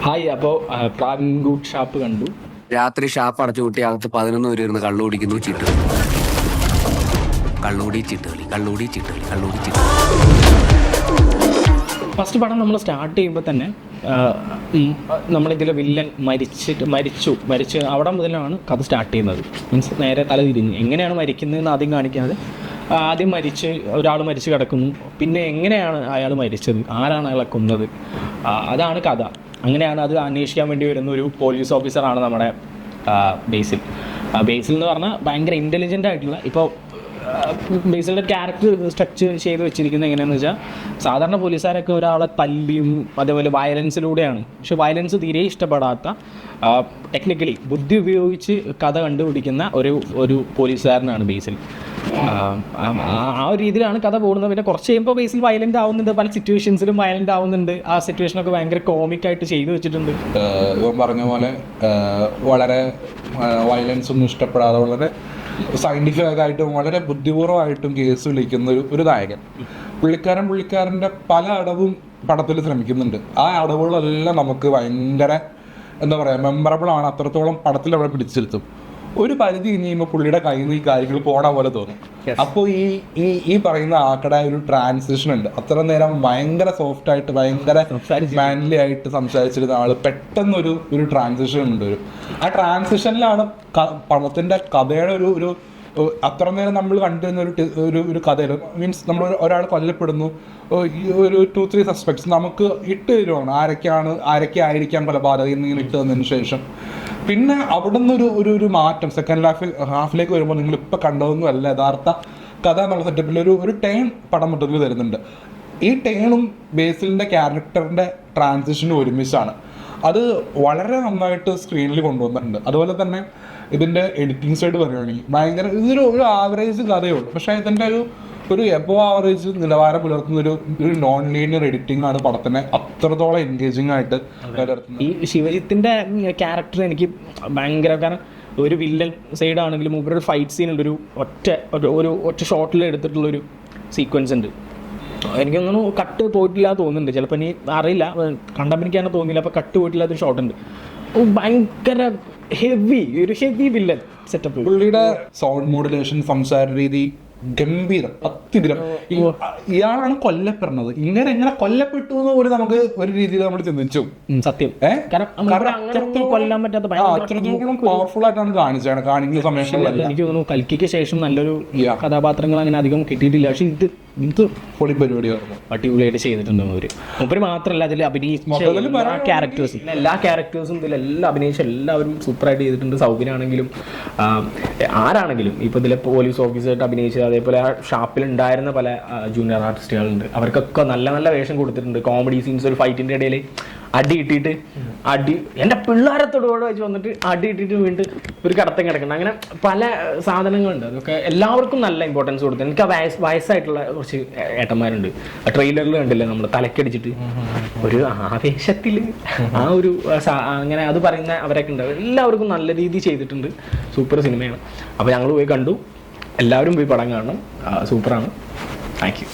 Hi. അപ്പോൾ പ്രാൻഗൂട്ട് shop കണ്ടു. രാത്രി ഷാപ്പ് അടച്ചു കൂട്ടി അകത്ത് 11 പേര് ഇരുന്ന് കള്ളു കുടിക്കുന്നു, ചീട്ടുകളി. ഫസ്റ്റ് പടം നമ്മൾ സ്റ്റാർട്ട് ചെയ്യുമ്പോൾ തന്നെ നമ്മളിതിൽ വില്ലൻ മരിച്ച് അവിടെ മുതലാണ് കഥ സ്റ്റാർട്ട് ചെയ്യുന്നത്. മീൻസ് നേരെ തല തിരിഞ്ഞ് എങ്ങനെയാണ് മരിക്കുന്നതെന്ന് ആദ്യം കാണിക്കുന്നത്. ആദ്യം ഒരാൾ മരിച്ച് കിടക്കുന്നു, പിന്നെ എങ്ങനെയാണ് അയാൾ മരിച്ചത്, ആരാണ് അയാളെ കൊന്നത്, അതാണ് കഥ. അങ്ങനെയാണ് അത് അന്വേഷിക്കാൻ വേണ്ടി വരുന്ന ഒരു പോലീസ് ഓഫീസറാണ് നമ്മുടെ ബേസിൽ എന്ന് പറഞ്ഞാൽ ഭയങ്കര ഇൻ്റലിജൻ്റ് ആയിട്ടുള്ള. ഇപ്പോൾ ബേസിലിൻ്റെ ക്യാരക്ടർ സ്ട്രക്ചർ ചെയ്ത് വെച്ചിരിക്കുന്നത് എങ്ങനെയാണെന്ന് വെച്ചാൽ, സാധാരണ പോലീസുകാരൊക്കെ ഒരാളെ തല്ലിയും അതേപോലെ വയലൻസിലൂടെയാണ്. പക്ഷെ വയലൻസ് തീരെ ഇഷ്ടപ്പെടാത്ത, ടെക്നിക്കലി ബുദ്ധി ഉപയോഗിച്ച് കഥ കണ്ടുപിടിക്കുന്ന ഒരു പോലീസുകാരനാണ് ബേസിൽ. ആ ഒരു രീതിയിലാണ് കഥ പോകുന്നത്. പിന്നെ കുറച്ച് കഴിയുമ്പോൾ ബേസിൽ വയലൻ്റ് ആവുന്നുണ്ട്, പല സിറ്റുവേഷൻസിലും വയലൻ്റ് ആവുന്നുണ്ട്. ആ സിറ്റുവേഷനൊക്കെ ഭയങ്കര കോമിക്കായിട്ട് ചെയ്തു വെച്ചിട്ടുണ്ട്. ഇവൻ പറഞ്ഞ പോലെ വളരെ വയലൻസ് ഒന്നും ഇഷ്ടപ്പെടാതെ വളരെ സയൻറ്റിഫിക് ആയിട്ടും വളരെ ബുദ്ധിപൂർവ്വമായിട്ടും കേസ് വിളിക്കുന്ന ഒരു നായകൻ. പുള്ളിക്കാരൻ്റെ പല അടവും പടത്തിൽ ശ്രമിക്കുന്നുണ്ട്. ആ അടവുകളെല്ലാം നമുക്ക് ഭയങ്കര എന്താ പറയുക മെമ്മറബിൾ ആണ്. അത്രത്തോളം പടത്തിൽ അവിടെ പിടിച്ചെടുത്തും. ഒരു പരിധി കഴിയുമ്പോൾ പുള്ളിയുടെ കയ്യിൽ നിന്ന് ഈ കാര്യങ്ങൾ പോണ പോലെ തോന്നും. അപ്പോൾ ഈ പറയുന്ന ആക്കട ഒരു ട്രാൻസിഷൻ ഉണ്ട്. അത്ര നേരം ഭയങ്കര സോഫ്റ്റ് ആയിട്ട് ഭയങ്കര മാൻലി ആയിട്ട് സംസാരിച്ചിരുന്ന ആള് പെട്ടെന്ന് ഒരു ട്രാൻസിഷൻ ഉണ്ട്. ആ ട്രാൻസിഷനിലാണ് പടത്തിന്റെ കഥയുടെ ഒരു അത്ര നേരം നമ്മൾ കണ്ടിരുന്ന ഒരു കഥയിൽ മീൻസ് നമ്മൾ ഒരാൾ കൊല്ലപ്പെടുന്നു, ഒരു 2-3 സസ്പെക്ട്സ് നമുക്ക് ഇട്ട് തരുവാണ്. ആരൊക്കെ ആയിരിക്കാം കൊലപാതകം എന്നിങ്ങനെ ഇട്ട് തന്നതിന് ശേഷം പിന്നെ അവിടെ നിന്ന് ഒരു മാറ്റം സെക്കൻഡ് ഹാഫിലേക്ക് വരുമ്പോൾ നിങ്ങൾ ഇപ്പം കണ്ടതൊന്നും അല്ല യഥാർത്ഥ കഥ എന്നുള്ള സെറ്റപ്പിൽ ഒരു ടേൺ പടം മൊത്തത്തിൽ തരുന്നുണ്ട്. ഈ ടേണും ബേസിലിൻ്റെ ക്യാരക്ടറിൻ്റെ ട്രാൻസിഷനും ഒരുമിച്ചാണ്. അത് വളരെ നന്നായിട്ട് സ്ക്രീനിൽ കൊണ്ടുവന്നിട്ടുണ്ട്. അതുപോലെ തന്നെ ഇതിൻ്റെ എഡിറ്റിംഗ് സൈഡ് പറയുകയാണെങ്കിൽ ഭയങ്കര ഒരു ആവറേജ് കഥയുള്ളൂ. പക്ഷേ ഇതിൻ്റെ ഒരു എബോ ആവറേജ് നിലവാരം പുലർത്തുന്ന ഒരു നോൺ ലീനിയർ എഡിറ്റിംഗ് ആണ് പടത്തിനെ അത്രത്തോളം എൻഗേജിങ് ആയിട്ട് നിലനിർത്തുന്നത്. ഈ ശിവജിത്തിന്റെ ക്യാരക്ടർ എനിക്ക് ഭയങ്കര, കാരണം ഒരു വില്ലൻ സൈഡ് ആണെങ്കിലും ഒരു ഫൈറ്റ് സീൻ ഉണ്ട്, ഒറ്റ ഷോട്ടിൽ എടുത്തിട്ടുള്ളൊരു സീക്വൻസ് ഉണ്ട്. എനിക്കൊന്നും കട്ട് പോയിട്ടില്ല തോന്നുന്നുണ്ട്. ചിലപ്പോൾ ഇനി അറിയില്ല, കണ്ടപ്പോൾ എനിക്കാണ് തോന്നിയില്ല. അപ്പോൾ കട്ട് പോയിട്ടില്ലാത്തൊരു ഷോട്ടുണ്ട്. ഭയങ്കര ഹെവി വില്ലൻ സെറ്റപ്പ്. പുള്ളിയുടെ സൗണ്ട് മോഡുലേഷൻ, സംസാര രീതി ഗംഭീരം, അത്യധികം. ഇയാളാണ് കൊല്ലപ്പെടുന്നത്. എങ്ങനെ കൊല്ലപ്പെട്ടു എന്ന് പോലും നമുക്ക് ഒരു രീതിയിൽ നമ്മൾ ചിന്തിച്ചു. സത്യം. കൊല്ലാൻ പറ്റാത്ത അത്രത്തോളം പവർഫുൾ ആയിട്ടാണ് കാണിക്കുന്ന സമയങ്ങളിൽ. എനിക്ക് തോന്നുന്നു കൽക്കിക്ക് ശേഷം നല്ലൊരു കഥാപാത്രങ്ങൾ അങ്ങനെ അധികം കിട്ടിയിട്ടില്ല. പക്ഷെ ഇത് പൊളി പരിപാടിയാണ്, അടിപൊളിയായിട്ട് ചെയ്തിട്ടുണ്ട്. മൂപ്പര് മാത്രമല്ല അതിൽ അഭിനയിച്ച എല്ലാ ക്യാരക്ടേഴ്സും ഇതിലെല്ലാം അഭിനയിച്ച എല്ലാവരും സൂപ്പറായിട്ട് ചെയ്തിട്ടുണ്ട്. സൗബിനാണെങ്കിലും ആരാണെങ്കിലും, ഇപ്പോൾ ഇതിലെ പോലീസ് ഓഫീസറായിട്ട് അഭിനയിച്ചത്, അതേപോലെ ആ ഷാപ്പിലുണ്ടായിരുന്ന പല ജൂനിയർ ആർട്ടിസ്റ്റുകളുണ്ട്. അവർക്കൊക്കെ നല്ല നല്ല വേഷം കൊടുത്തിട്ടുണ്ട്. കോമഡി സീൻസ്, ഒരു ഫൈറ്റിൻ്റെ ഇടയിൽ അടി എൻ്റെ പിള്ളേരത്തോടുകൂടെ വെച്ച് വന്നിട്ട് അടി ഇട്ടിട്ട് വീണ്ടും ഒരു കടത്തം കിടക്കുന്നത്, അങ്ങനെ പല സാധനങ്ങളുണ്ട്. അതൊക്കെ എല്ലാവർക്കും നല്ല ഇമ്പോർട്ടൻസ് കൊടുത്തു. എനിക്ക് ആ വയസ്സായിട്ടുള്ള കുറച്ച് ഏട്ടന്മാരുണ്ട്. ആ ട്രെയിലറിൽ കണ്ടില്ലേ, നമ്മൾ തലക്കടിച്ചിട്ട് ഒരു ആവേശത്തിൽ ആ ഒരു അങ്ങനെ അത് പറയുന്ന അവരൊക്കെ ഉണ്ട്. എല്ലാവർക്കും നല്ല രീതിയിൽ ചെയ്തിട്ടുണ്ട്. സൂപ്പർ സിനിമയാണ്. അപ്പോൾ ഞങ്ങൾ പോയി കണ്ടു. എല്ലാവരും പോയി പടം കാണണം. സൂപ്പറാണ്. Thank you.